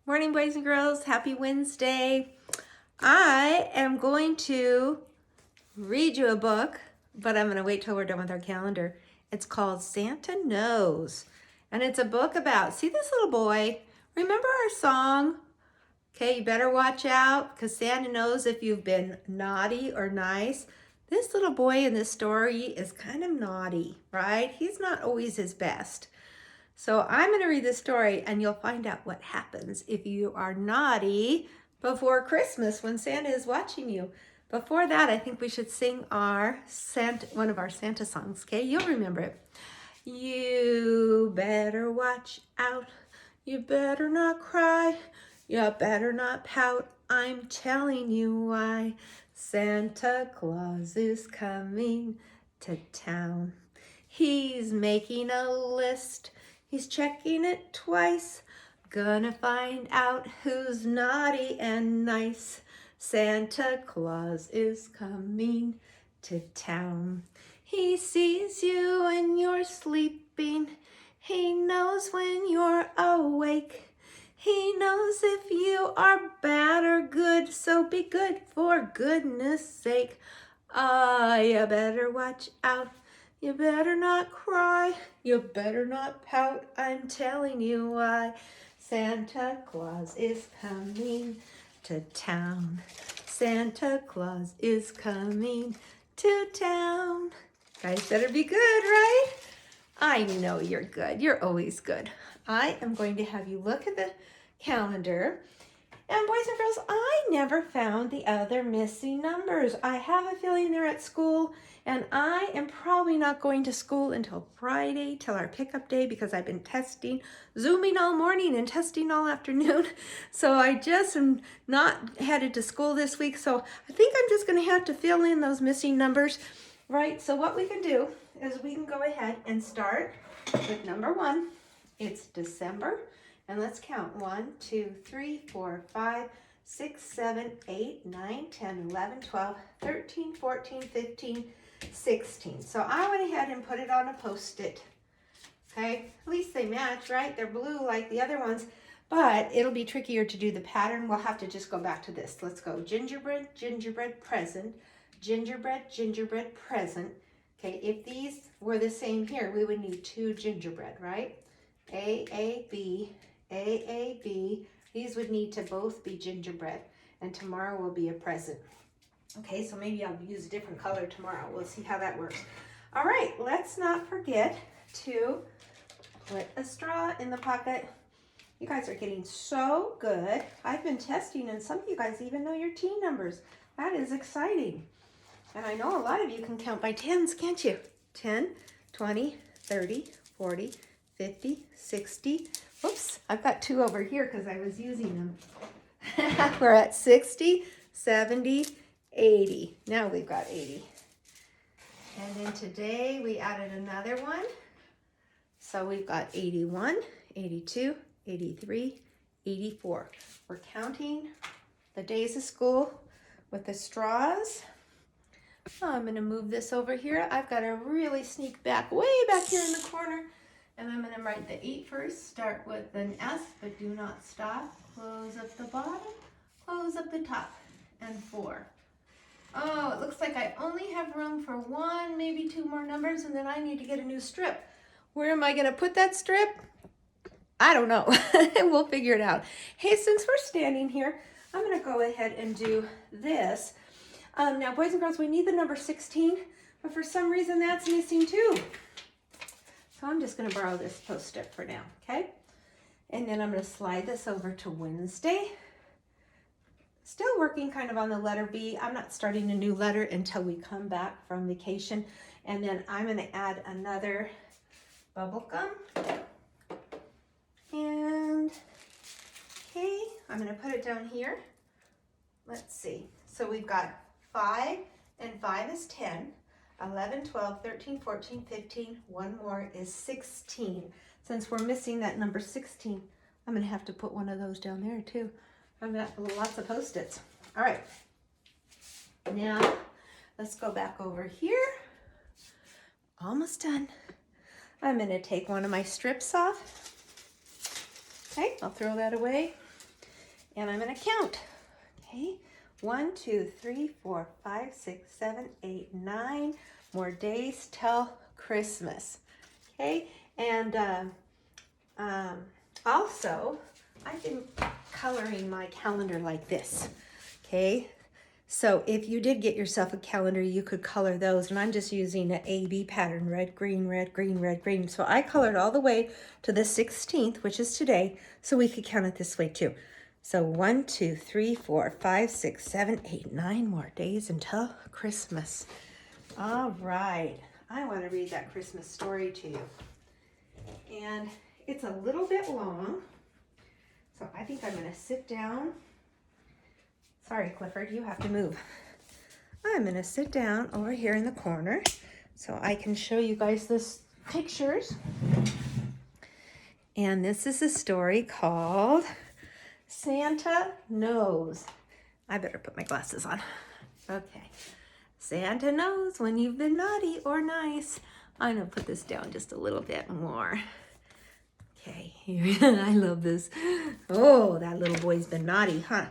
Morning, boys and girls. Happy Wednesday. I am going to read you a book, but I'm going to wait till we're done with our calendar. It's called Santa Knows, and it's a book about, see this little boy? Remember our song? Okay, you better watch out because Santa knows if you've been naughty or nice. This little boy in this story is kind of naughty, right? He's not always his best. So I'm going to read the story and you'll find out what happens if you are naughty before Christmas when Santa is watching you. Before that, I think we should sing one of our Santa songs, okay? You'll remember it. You better watch out. You better not cry. You better not pout. I'm telling you why. Santa Claus is coming to town. He's making a list. He's checking it twice. Gonna find out who's naughty and nice. Santa Claus is coming to town. He sees you when you're sleeping. He knows when you're awake. He knows if you are bad or good, so be good for goodness sake. Ah, you better watch out. You better not cry. You better not pout. I'm telling you why. Santa Claus is coming to town. Santa Claus is coming to town. Guys better be good, right? I know you're good. You're always good. I am going to have you look at the calendar. And boys and girls, I never found the other missing numbers. I have a feeling they're at school, and I am probably not going to school until Friday, till our pickup day, because I've been Zooming all morning and testing all afternoon. So I just am not headed to school this week. So I think I'm just going to have to fill in those missing numbers, right? So what we can do is we can go ahead and start with number 1. It's December. And let's count 1, 2, 3, 4, 5, 6, 7, 8, 9, 10, 11, 12, 13, 14, 15, 16. So I went ahead and put it on a Post-it. Okay, at least they match, right? They're blue like the other ones, but it'll be trickier to do the pattern. We'll have to just go back to this. Let's go gingerbread, gingerbread, present, gingerbread, gingerbread, present. Okay, if these were the same here, we would need 2 gingerbread, right? A, B, A, B. These would need to both be gingerbread, and tomorrow will be a present. Okay, so maybe I'll use a different color tomorrow. We'll see how that works. All right, let's not forget to put a straw in the pocket. You guys are getting so good. I've been testing, and some of you guys even know your teen numbers. That is exciting. And I know a lot of you can count by tens, can't you? 10, 20, 30, 40, 50, 60. Whoops, I've got 2 over here because I was using them. We're at 60, 70, 80. Now we've got 80. And then today we added another one. So we've got 81, 82, 83, 84. We're counting the days of school with the straws. I'm going to move this over here. I've got to really sneak back, way back here in the corner. And I'm going to write the 8 first. Start with an S, but do not stop. Close up the bottom, close up the top, and 4. Oh, it looks like I only have room for 1, maybe 2 more numbers, and then I need to get a new strip. Where am I going to put that strip? I don't know. We'll figure it out. Hey, since we're standing here, I'm going to go ahead and do this. Now, boys and girls, we need the number 16, but for some reason that's missing too. So I'm just going to borrow this Post-it for now, okay? And then I'm going to slide this over to Wednesday. Still working kind of on the letter B. I'm not starting a new letter until we come back from vacation. And then I'm going to add another bubble gum. And, okay, I'm going to put it down here. Let's see. So we've got 5, and 5 is 10. 11, 12, 13, 14, 15. One more is 16. Since we're missing that number 16, I'm going to have to put one of those down there too. I've got lots of Post-its. All right. Now, let's go back over here. Almost done. I'm going to take one of my strips off. Okay, I'll throw that away. And I'm going to count. Okay, 1, 2, 3, 4, 5, 6, 7, 8, 9 more days till Christmas. Okay, and also I've been coloring my calendar like this. Okay, so if you did get yourself a calendar, you could color those, and I'm just using an A-B pattern, red, green, red, green, red, green. So I colored all the way to the 16th, which is today, so we could count it this way too. So 1, 2, 3, 4, 5, 6, 7, 8, 9 more days until Christmas. All right, I want to read that Christmas story to you. And it's a little bit long, so I think I'm going to sit down. Sorry, Clifford, you have to move. I'm going to sit down over here in the corner so I can show you guys this pictures. And this is a story called Santa Knows. I better put my glasses on. Okay. Santa knows when you've been naughty or nice. I'm going to put this down just a little bit more. Okay, I love this. Oh, that little boy's been naughty, huh?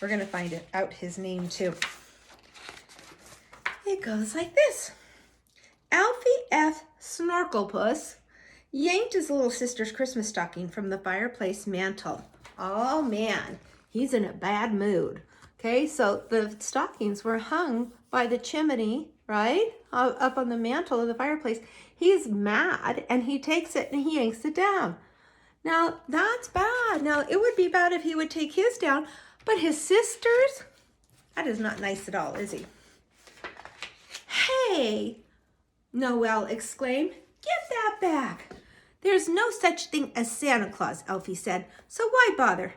We're going to find out his name too. It goes like this. Alfie F. Snorkelpuss yanked his little sister's Christmas stocking from the fireplace mantle. Oh man, he's in a bad mood. Okay, so the stockings were hung by the chimney, right? Up on the mantle of the fireplace. He's mad and he takes it and he yanks it down. Now, that's bad. Now, it would be bad if he would take his down, but his sister's, that is not nice at all, is he? Hey, Noel exclaimed, give that back. There's no such thing as Santa Claus, Elfie said, so why bother?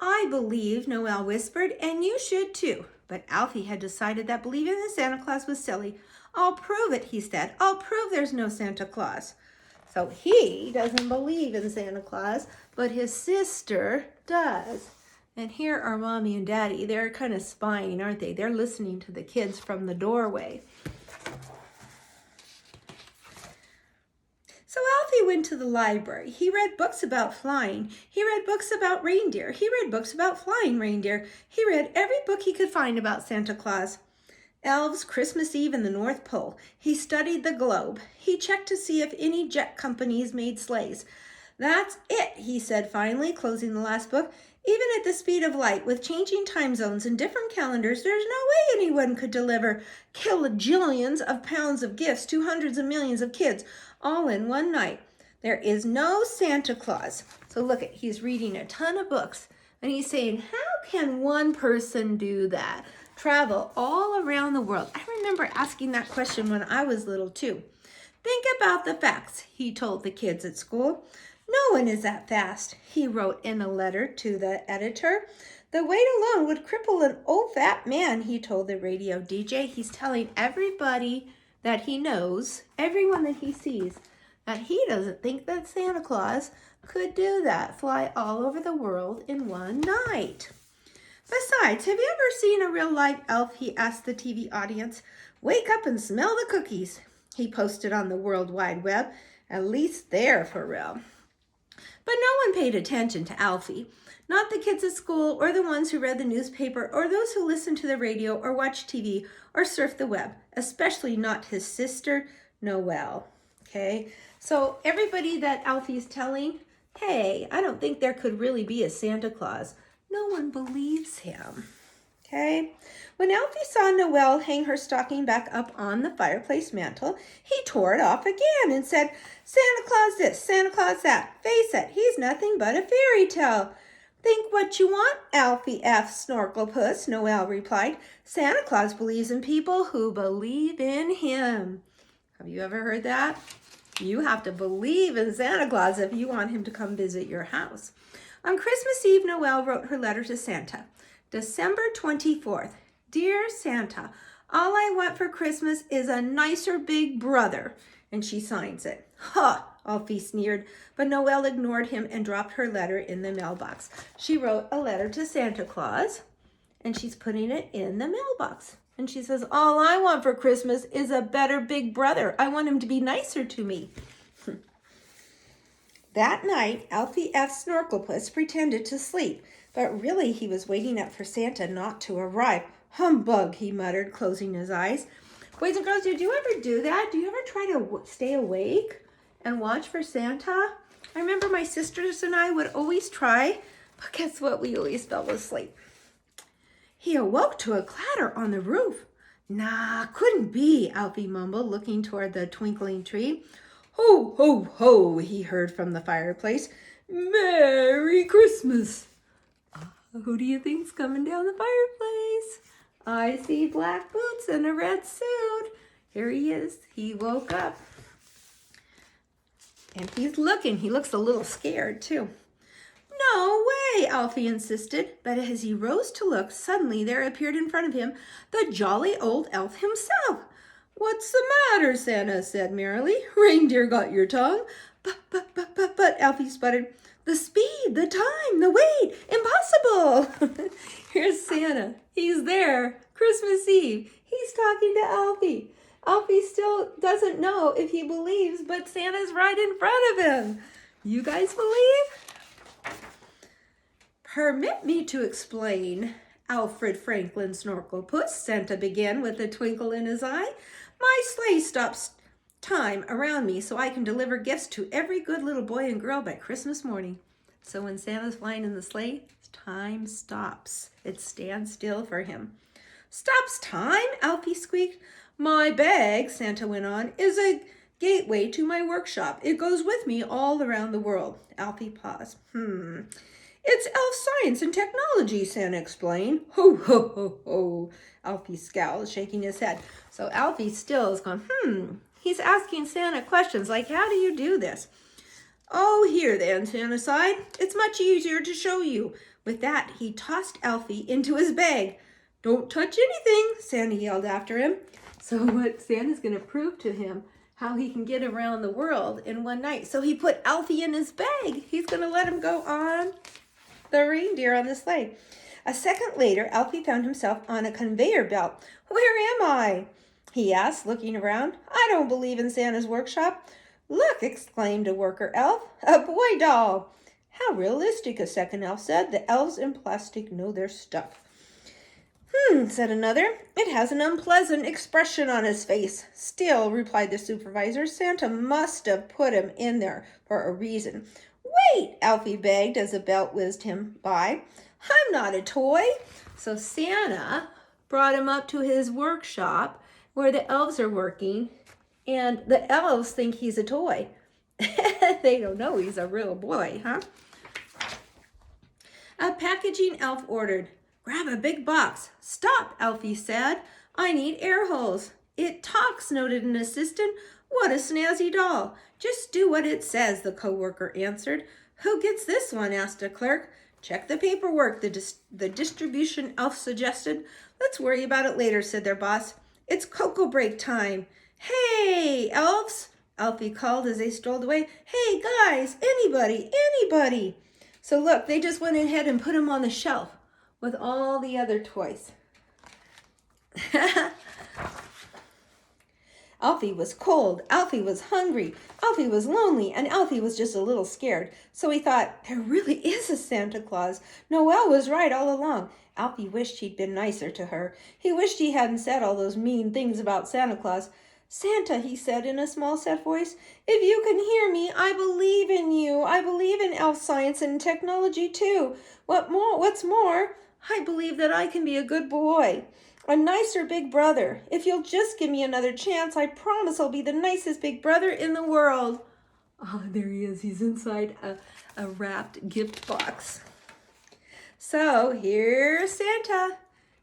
I believe, Noel whispered, and you should too. But Alfie had decided that believing in Santa Claus was silly. I'll prove it, he said. I'll prove there's no Santa Claus. So he doesn't believe in Santa Claus, but his sister does. And here are Mommy and Daddy. They're kind of spying, aren't they? They're listening to the kids from the doorway. So Alfie went to the library. He read books about flying. He read books about reindeer. He read books about flying reindeer. He read every book he could find about Santa Claus. Elves, Christmas Eve, and the North Pole. He studied the globe. He checked to see if any jet companies made sleighs. That's it, he said finally, closing the last book. Even at the speed of light, with changing time zones and different calendars, there's no way anyone could deliver kilojillions of pounds of gifts to hundreds of millions of kids all in one night. There is no Santa Claus. So look, he's reading a ton of books, and he's saying, how can one person do that? Travel all around the world. I remember asking that question when I was little too. Think about the facts, he told the kids at school. No one is that fast, he wrote in a letter to the editor. The weight alone would cripple an old fat man, he told the radio DJ. He's telling everybody that he knows, everyone that he sees, that he doesn't think that Santa Claus could do that, fly all over the world in one night. Besides, have you ever seen a real live elf? He asked the TV audience. Wake up and smell the cookies, he posted on the World Wide Web. At least they're for real. But no one paid attention to Alfie. Not the kids at school or the ones who read the newspaper or those who listened to the radio or watched TV or surfed the web, especially not his sister, Noel. Okay, so everybody that Alfie's telling, hey, I don't think there could really be a Santa Claus. No one believes him, okay? When Alfie saw Noel hang her stocking back up on the fireplace mantle, he tore it off again and said, Santa Claus this, Santa Claus that. Face it, he's nothing but a fairy tale. Think what you want, Alfie F. Snorkelpuss, Noel replied. Santa Claus believes in people who believe in him. Have you ever heard that? You have to believe in Santa Claus if you want him to come visit your house. On Christmas Eve, Noel wrote her letter to Santa. December 24th. Dear Santa, all I want for Christmas is a nicer big brother. And she signs it. Ha! Alfie sneered, but Noel ignored him and dropped her letter in the mailbox. She wrote a letter to Santa Claus, and she's putting it in the mailbox. And she says, all I want for Christmas is a better big brother. I want him to be nicer to me. That night, Alfie F. Snorkelpuss pretended to sleep, but really he was waiting up for Santa not to arrive. Humbug, he muttered, closing his eyes. Boys and girls, did you ever do that? Do you ever try to stay awake and watch for Santa? I remember my sisters and I would always try, but guess what? We always fell asleep. He awoke to a clatter on the roof. Nah, couldn't be, Alfie mumbled, looking toward the twinkling tree. Ho, ho, ho, he heard from the fireplace. Merry Christmas. Who do you think's coming down the fireplace? I see black boots and a red suit. Here he is. He woke up. And he's looking. He looks a little scared, too. No way, Alfie insisted. But as he rose to look, suddenly there appeared in front of him the jolly old elf himself. What's the matter, Santa said merrily. Reindeer got your tongue. But, Alfie sputtered. The speed, the time, the weight, impossible. Here's Santa. He's there. Christmas Eve. He's talking to Alfie. Alfie still doesn't know if he believes, but Santa's right in front of him. You guys believe? Permit me to explain, Alfred Franklin Snorkelpuss, Santa began with a twinkle in his eye. My sleigh stops time around me so I can deliver gifts to every good little boy and girl by Christmas morning. So when Santa's flying in the sleigh, time stops. It stands still for him. Stops time? Alfie squeaked. My bag, Santa went on, is a gateway to my workshop. It goes with me all around the world. Alfie paused. It's elf science and technology, Santa explained. Ho, ho, ho, ho. Alfie scowled, shaking his head. So Alfie still is going, He's asking Santa questions like, how do you do this? Oh, here then, Santa sighed. It's much easier to show you. With that, he tossed Alfie into his bag. Don't touch anything, Santa yelled after him. So what Santa's going to prove to him how he can get around the world in one night. So he put Alfie in his bag. He's going to let him go on the reindeer on the sleigh. A second later, Alfie found himself on a conveyor belt. Where am I? He asked, looking around. I don't believe in Santa's workshop. Look, exclaimed a worker elf, a boy doll. How realistic, a second elf said. The elves in plastic know their stuff. Said another. It has an unpleasant expression on his face. Still, replied the supervisor, Santa must have put him in there for a reason. Wait, Alfie begged as a belt whizzed him by. I'm not a toy. So Santa brought him up to his workshop where the elves are working, and the elves think he's a toy. They don't know he's a real boy, huh? A packaging elf ordered. Grab a big box. Stop, Alfie said. I need air holes. It talks, noted an assistant. What a snazzy doll. Just do what it says, the co-worker answered. Who gets this one, asked a clerk. Check the paperwork, the distribution elf suggested. Let's worry about it later, said their boss. It's cocoa break time. Hey, elves, Alfie called as they strolled away. Hey, guys, anybody. So look, they just went ahead and put him on the shelf with all the other toys. Alfie was cold, Alfie was hungry, Alfie was lonely, and Alfie was just a little scared. So he thought, there really is a Santa Claus. Noelle was right all along. Alfie wished he'd been nicer to her. He wished he hadn't said all those mean things about Santa Claus. Santa, he said in a small, sad voice, if you can hear me, I believe in you. I believe in elf science and technology, too. What's more, I believe that I can be a good boy, a nicer big brother. If you'll just give me another chance, I promise I'll be the nicest big brother in the world. Oh, there he is. He's inside a wrapped gift box. So here's Santa.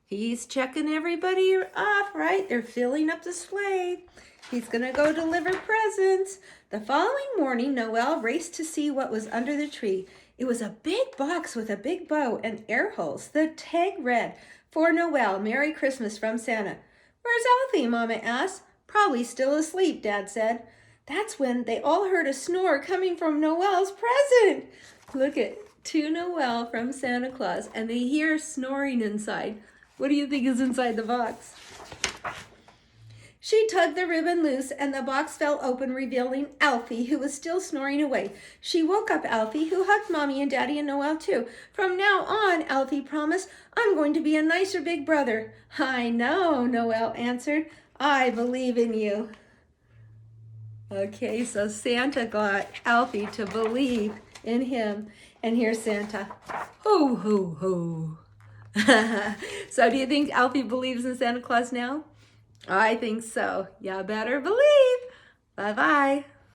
He's checking everybody off, right? They're filling up the sleigh. He's going to go deliver presents. The following morning, Noelle raced to see what was under the tree. It was a big box with a big bow and air holes. The tag read, For Noelle, Merry Christmas from Santa. Where's Alfie, Mama asked. Probably still asleep, Dad said. That's when they all heard a snore coming from Noelle's present. Look at to Noelle from Santa Claus, and they hear snoring inside. What do you think is inside the box? She tugged the ribbon loose and the box fell open, revealing Alfie, who was still snoring away. She woke up Alfie, who hugged Mommy and Daddy and Noelle too. From now on, Alfie promised, I'm going to be a nicer big brother. I know, Noelle answered. I believe in you. Okay, so Santa got Alfie to believe in him. And here's Santa. Ho, ho, ho. So do you think Alfie believes in Santa Claus now? I think so. You better believe. Bye-bye.